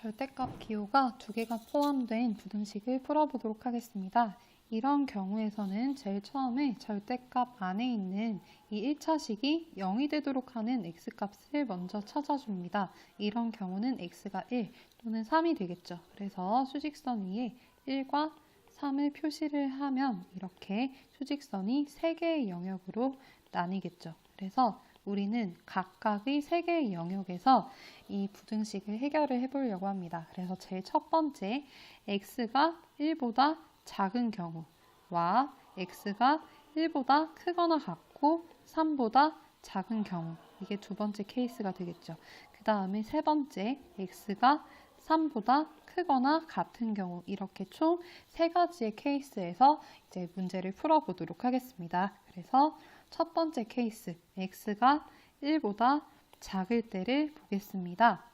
절대값 기호가 두 개가 포함된 부등식을 풀어보도록 하겠습니다. 이런 경우에서는 제일 처음에 절대값 안에 있는 이 1차식이 0이 되도록 하는 x값을 먼저 찾아줍니다. 이런 경우는 x가 1 또는 3이 되겠죠. 그래서 수직선 위에 1과 3을 표시를 하면 이렇게 수직선이 3개의 영역으로 나뉘겠죠. 그래서 우리는 각각의 3개의 영역에서 이 부등식을 해결을 해보려고 합니다. 그래서 제일 첫 번째, x가 1보다 작은 경우와 x가 1보다 크거나 같고 3보다 작은 경우, 이게 두 번째 케이스가 되겠죠. 그 다음에 세 번째, x가 3보다 크거나 같은 경우, 이렇게 총 3가지의 케이스에서 이제 문제를 풀어보도록 하겠습니다. 그래서 첫 번째 케이스, x가 1보다 작을 때를 보겠습니다.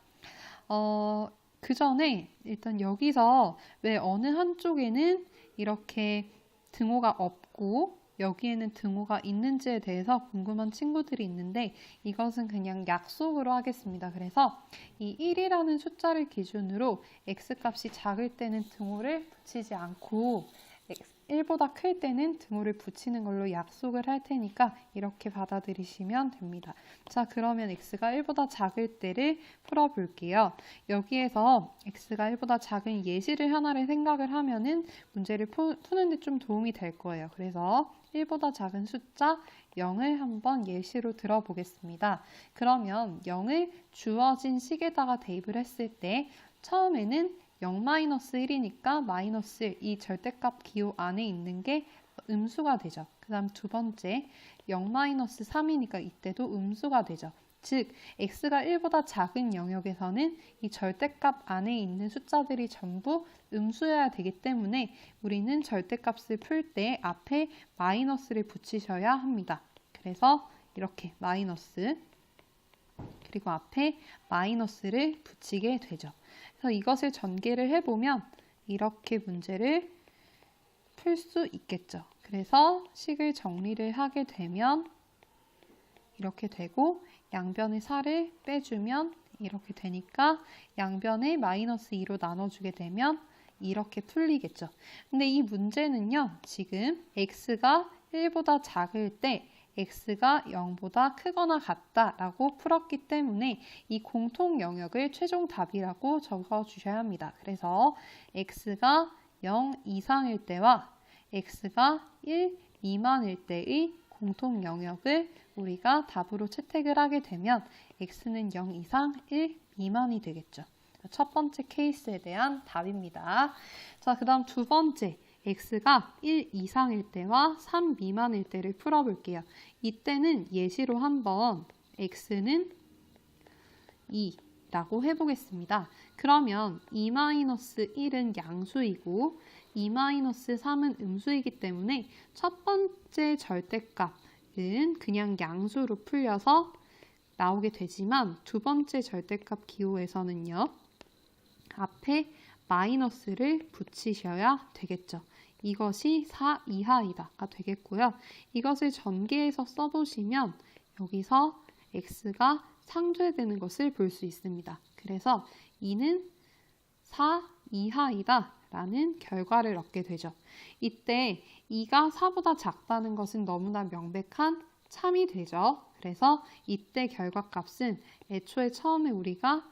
그 전에 일단 여기서 왜 어느 한쪽에는 이렇게 등호가 없고 여기에는 등호가 있는지에 대해서 궁금한 친구들이 있는데 이것은 그냥 약속으로 하겠습니다. 그래서 이 1이라는 숫자를 기준으로 x값이 작을 때는 등호를 붙이지 않고 1보다 클 때는 등호를 붙이는 걸로 약속을 할 테니까 이렇게 받아들이시면 됩니다. 자, 그러면 x가 1보다 작을 때를 풀어볼게요. 여기에서 x가 1보다 작은 예시를 하나를 생각을 하면은 문제를 푸는데 좀 도움이 될 거예요. 그래서 1보다 작은 숫자 0을 한번 예시로 들어보겠습니다. 그러면 0을 주어진 식에다가 대입을 했을 때 처음에는 0-1이니까 마이너스 1, 이 절대값 기호 안에 있는 게 음수가 되죠. 그 다음 두 번째, 0-3이니까 이때도 음수가 되죠. 즉, x가 1보다 작은 영역에서는 이 절대값 안에 있는 숫자들이 전부 음수여야 되기 때문에 우리는 절대값을 풀 때 앞에 마이너스를 붙이셔야 합니다. 그래서 이렇게 마이너스, 그리고 앞에 마이너스를 붙이게 되죠. 그래서 이것을 전개를 해보면 이렇게 문제를 풀 수 있겠죠. 그래서 식을 정리를 하게 되면 이렇게 되고 양변의 4를 빼주면 이렇게 되니까 양변에 마이너스 2로 나눠주게 되면 이렇게 풀리겠죠. 근데 이 문제는요, 지금 x가 1보다 작을 때 x가 0보다 크거나 같다라고 풀었기 때문에 이 공통 영역을 최종 답이라고 적어주셔야 합니다. 그래서 x가 0 이상일 때와 x가 1 미만일 때의 공통 영역을 우리가 답으로 채택을 하게 되면 x는 0 이상 1 미만이 되겠죠. 첫 번째 케이스에 대한 답입니다. 자, 그 다음 두 번째. x가 1 이상일 때와 3 미만일 때를 풀어볼게요. 이때는 예시로 한번 x는 2라고 해보겠습니다. 그러면 2-1은 양수이고 2-3은 음수이기 때문에 첫 번째 절대값은 그냥 양수로 풀려서 나오게 되지만 두 번째 절대값 기호에서는요, 앞에 마이너스를 붙이셔야 되겠죠. 이것이 4 이하이다가 되겠고요. 이것을 전개해서 써보시면 여기서 x가 상쇄되는 것을 볼 수 있습니다. 그래서 2는 4 이하이다 라는 결과를 얻게 되죠. 이때 2가 4보다 작다는 것은 너무나 명백한 참이 되죠. 그래서 이때 결과값은 애초에 처음에 우리가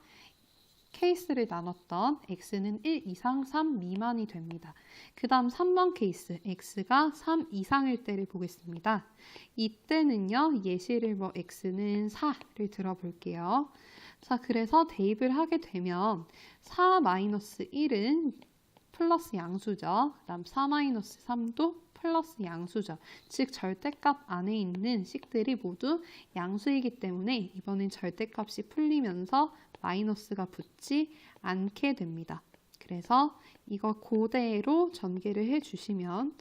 케이스를 나눴던 x는 1 이상 3 미만이 됩니다. 그 다음 3번 케이스, x가 3 이상일 때를 보겠습니다. 이때는요, 예시를 x는 4를 들어볼게요. 자, 그래서 대입을 하게 되면 4-1은 플러스 양수죠. 그 다음 4-3도 플러스 양수죠. 즉 절대값 안에 있는 식들이 모두 양수이기 때문에 이번엔 절대값이 풀리면서 마이너스가 붙지 않게 됩니다. 그래서 이거 그대로 전개를 해주시면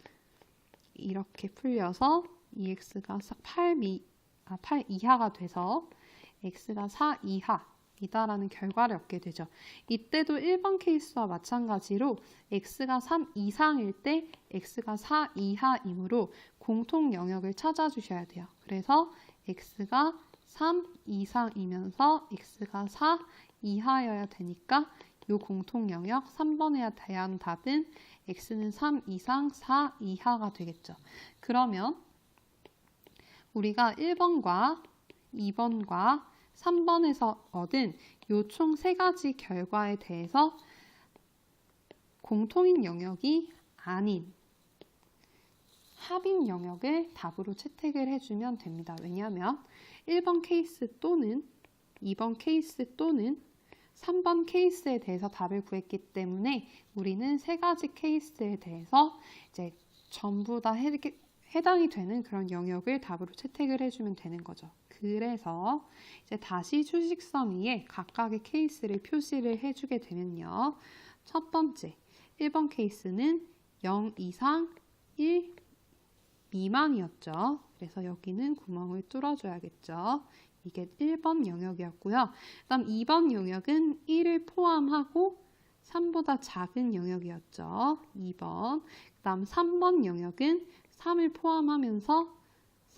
이렇게 풀려서 이 x가 8 이하가 돼서 x가 4 이하이다라는 결과를 얻게 되죠. 이때도 1번 케이스와 마찬가지로 x가 3 이상일 때 x가 4 이하이므로 공통 영역을 찾아주셔야 돼요. 그래서 x가 3 이상이면서 x가 4 이하여야 되니까 이 공통 영역 3번에 대한 답은 x는 3 이상 4 이하가 되겠죠. 그러면 우리가 1번과 2번과 3번에서 얻은 이 총 3가지 결과에 대해서 공통인 영역이 아닌 합인 영역을 답으로 채택을 해주면 됩니다. 왜냐하면 1번 케이스 또는 2번 케이스 또는 3번 케이스에 대해서 답을 구했기 때문에 우리는 3가지 케이스에 대해서 이제 전부 다 해당이 되는 그런 영역을 답으로 채택을 해주면 되는 거죠. 그래서 이제 다시 수직선 위에 각각의 케이스를 표시를 해주게 되면요. 첫 번째, 1번 케이스는 0 이상 1 미만이었죠. 그래서 여기는 구멍을 뚫어줘야겠죠. 이게 1번 영역이었고요. 그 다음 2번 영역은 1을 포함하고 3보다 작은 영역이었죠. 2번. 그 다음 3번 영역은 3을 포함하면서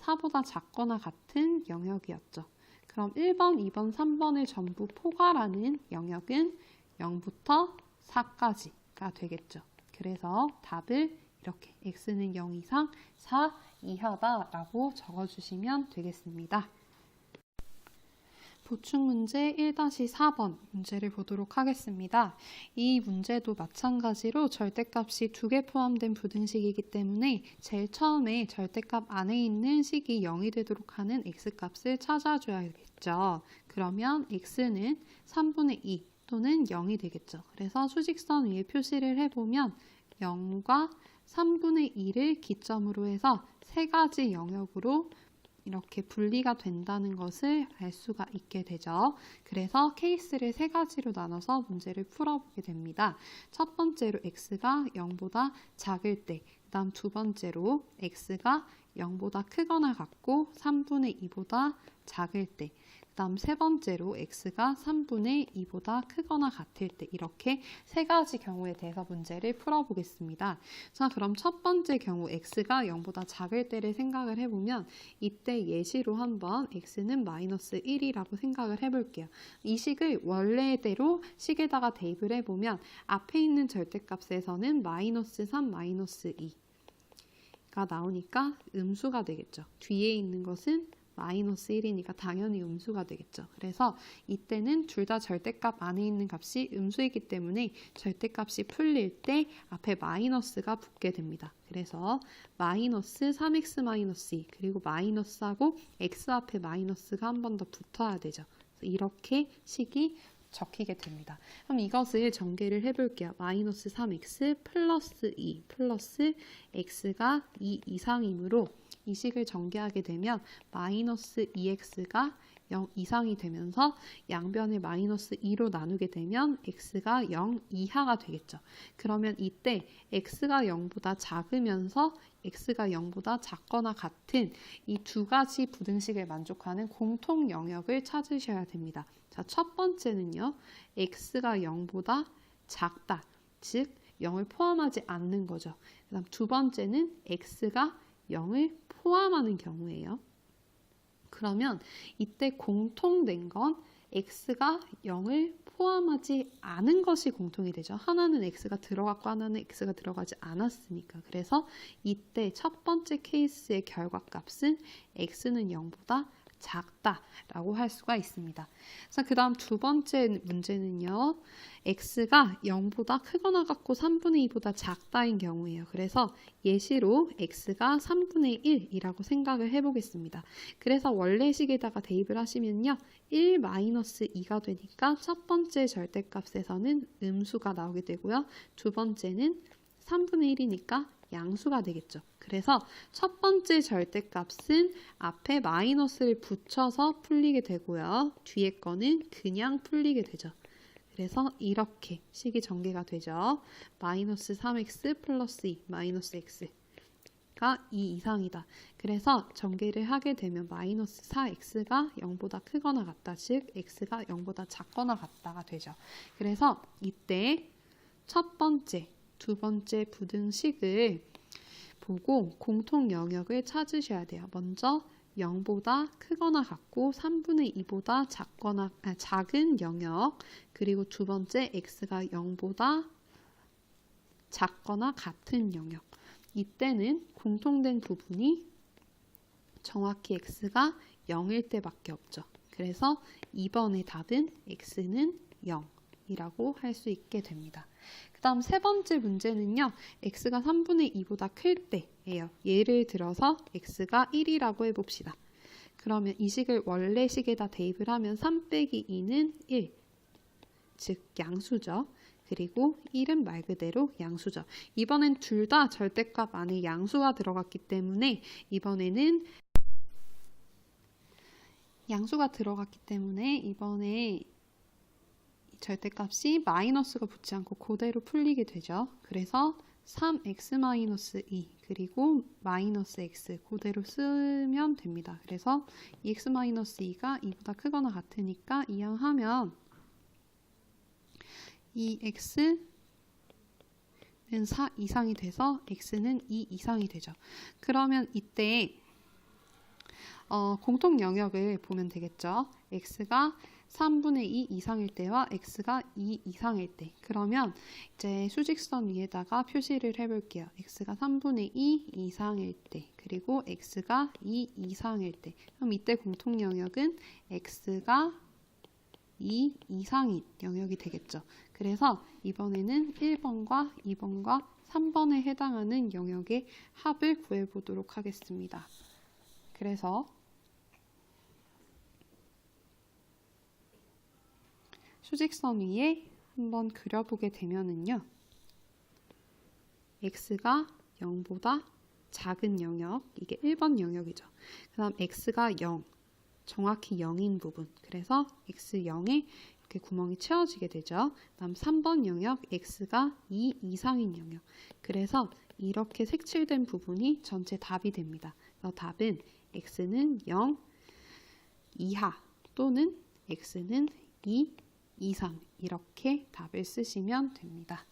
4보다 작거나 같은 영역이었죠. 그럼 1번, 2번, 3번을 전부 포괄하는 영역은 0부터 4까지가 되겠죠. 그래서 답을 이렇게 x는 0 이상 4 이하다라고 적어주시면 되겠습니다. 보충문제 1-4번 문제를 보도록 하겠습니다. 이 문제도 마찬가지로 절대값이 2개 포함된 부등식이기 때문에 제일 처음에 절대값 안에 있는 식이 0이 되도록 하는 x값을 찾아줘야겠죠. 그러면 x는 3분의 2 또는 0이 되겠죠. 그래서 수직선 위에 표시를 해보면 0과 3분의 2를 기점으로 해서 3가지 영역으로 이렇게 분리가 된다는 것을 알 수가 있게 되죠. 그래서 케이스를 3가지로 나눠서 문제를 풀어보게 됩니다. 첫 번째로 x가 0보다 작을 때, 그 다음 두 번째로 x가 0보다 크거나 같고 3분의 2보다 작을 때, 그 다음 세 번째로 x가 3분의 2보다 크거나 같을 때 이렇게 3가지 경우에 대해서 문제를 풀어보겠습니다. 자, 그럼 첫 번째 경우 x가 0보다 작을 때를 생각을 해보면 이때 예시로 한번 x는 마이너스 1이라고 생각을 해볼게요. 이 식을 원래대로 식에다가 대입을 해보면 앞에 있는 절대값에서는 마이너스 3, 마이너스 2가 나오니까 음수가 되겠죠. 뒤에 있는 것은 마이너스 1이니까 당연히 음수가 되겠죠. 그래서 이때는 둘 다 절대값 안에 있는 값이 음수이기 때문에 절대값이 풀릴 때 앞에 마이너스가 붙게 됩니다. 그래서 마이너스 3x 마이너스 2 그리고 마이너스하고 x 앞에 마이너스가 한 번 더 붙어야 되죠. 이렇게 식이 적히게 됩니다. 그럼 이것을 전개를 해볼게요. 마이너스 3x 플러스 2 플러스 x가 2 이상이므로 이 식을 전개하게 되면 마이너스 2x가 0 이상이 되면서 양변을 마이너스 2로 나누게 되면 x가 0 이하가 되겠죠. 그러면 이때 x가 0보다 작으면서 x가 0보다 작거나 같은 이 2가지 부등식을 만족하는 공통 영역을 찾으셔야 됩니다. 자, 첫 번째는요. x가 0보다 작다. 즉 0을 포함하지 않는 거죠. 그다음 두 번째는 x가 0을 포함하는 경우예요. 그러면 이때 공통된 건 x가 0을 포함하지 않은 것이 공통이 되죠. 하나는 x가 들어갔고 하나는 x가 들어가지 않았으니까. 그래서 이때 첫 번째 케이스의 결과값은 x는 0보다 작다라고 할 수가 있습니다. 자, 그 다음 두 번째 문제는요. x가 0보다 크거나 같고 3분의 2보다 작다인 경우예요. 그래서 예시로 x가 3분의 1이라고 생각을 해보겠습니다. 그래서 원래식에다가 대입을 하시면요. 1-2가 되니까 첫 번째 절대값에서는 음수가 나오게 되고요. 두 번째는 3분의 1이니까 양수가 되겠죠. 그래서 첫 번째 절대값은 앞에 마이너스를 붙여서 풀리게 되고요. 뒤에 거는 그냥 풀리게 되죠. 그래서 이렇게 식이 전개가 되죠. 마이너스 3x 플러스 2 마이너스 x가 2 이상이다. 그래서 전개를 하게 되면 마이너스 4x가 0보다 크거나 같다. 즉 x가 0보다 작거나 같다가 되죠. 그래서 이때 첫 번째, 두 번째 부등식을 보고 공통 영역을 찾으셔야 돼요. 먼저 0보다 크거나 같고 3분의 2보다 작은 영역, 그리고 두 번째 x가 0보다 작거나 같은 영역. 이때는 공통된 부분이 정확히 x가 0일 때밖에 없죠. 그래서 2번의 답은 x는 0이라고 할 수 있게 됩니다. 그 다음 세 번째 문제는요. x가 3분의 2보다 클 때예요. 예를 들어서 x가 1이라고 해봅시다. 그러면 이 식을 원래 식에다 대입을 하면 3 빼기 2는 1, 즉 양수죠. 그리고 1은 말 그대로 양수죠. 이번엔 둘 다 절대값 안에 양수가 들어갔기 때문에 이번에 이번에 절대값이 마이너스가 붙지 않고 그대로 풀리게 되죠. 그래서 3x-2 그리고 마이너스 x 그대로 쓰면 됩니다. 그래서 2x-2가 2보다 크거나 같으니까 이항하면 이 x는 4 이상이 돼서 x는 2 이상이 되죠. 그러면 이때 공통 영역을 보면 되겠죠. x가 3분의 2 이상일 때와 x가 2 이상일 때. 그러면 이제 수직선 위에다가 표시를 해볼게요. x가 3분의 2 이상일 때, 그리고 x가 2 이상일 때. 그럼 이때 공통 영역은 x가 2 이상인 영역이 되겠죠. 그래서 이번에는 1번과 2번과 3번에 해당하는 영역의 합을 구해보도록 하겠습니다. 그래서 수직선 위에 한번 그려보게 되면은요. x가 0보다 작은 영역, 이게 1번 영역이죠. 그 다음 x가 0, 정확히 0인 부분. 그래서 x0에 이렇게 구멍이 채워지게 되죠. 다음 3번 영역, x가 2 이상인 영역. 그래서 이렇게 색칠된 부분이 전체 답이 됩니다. 그래서 답은 x는 0 이하 또는 x는 2 이상 이렇게 답을 쓰시면 됩니다.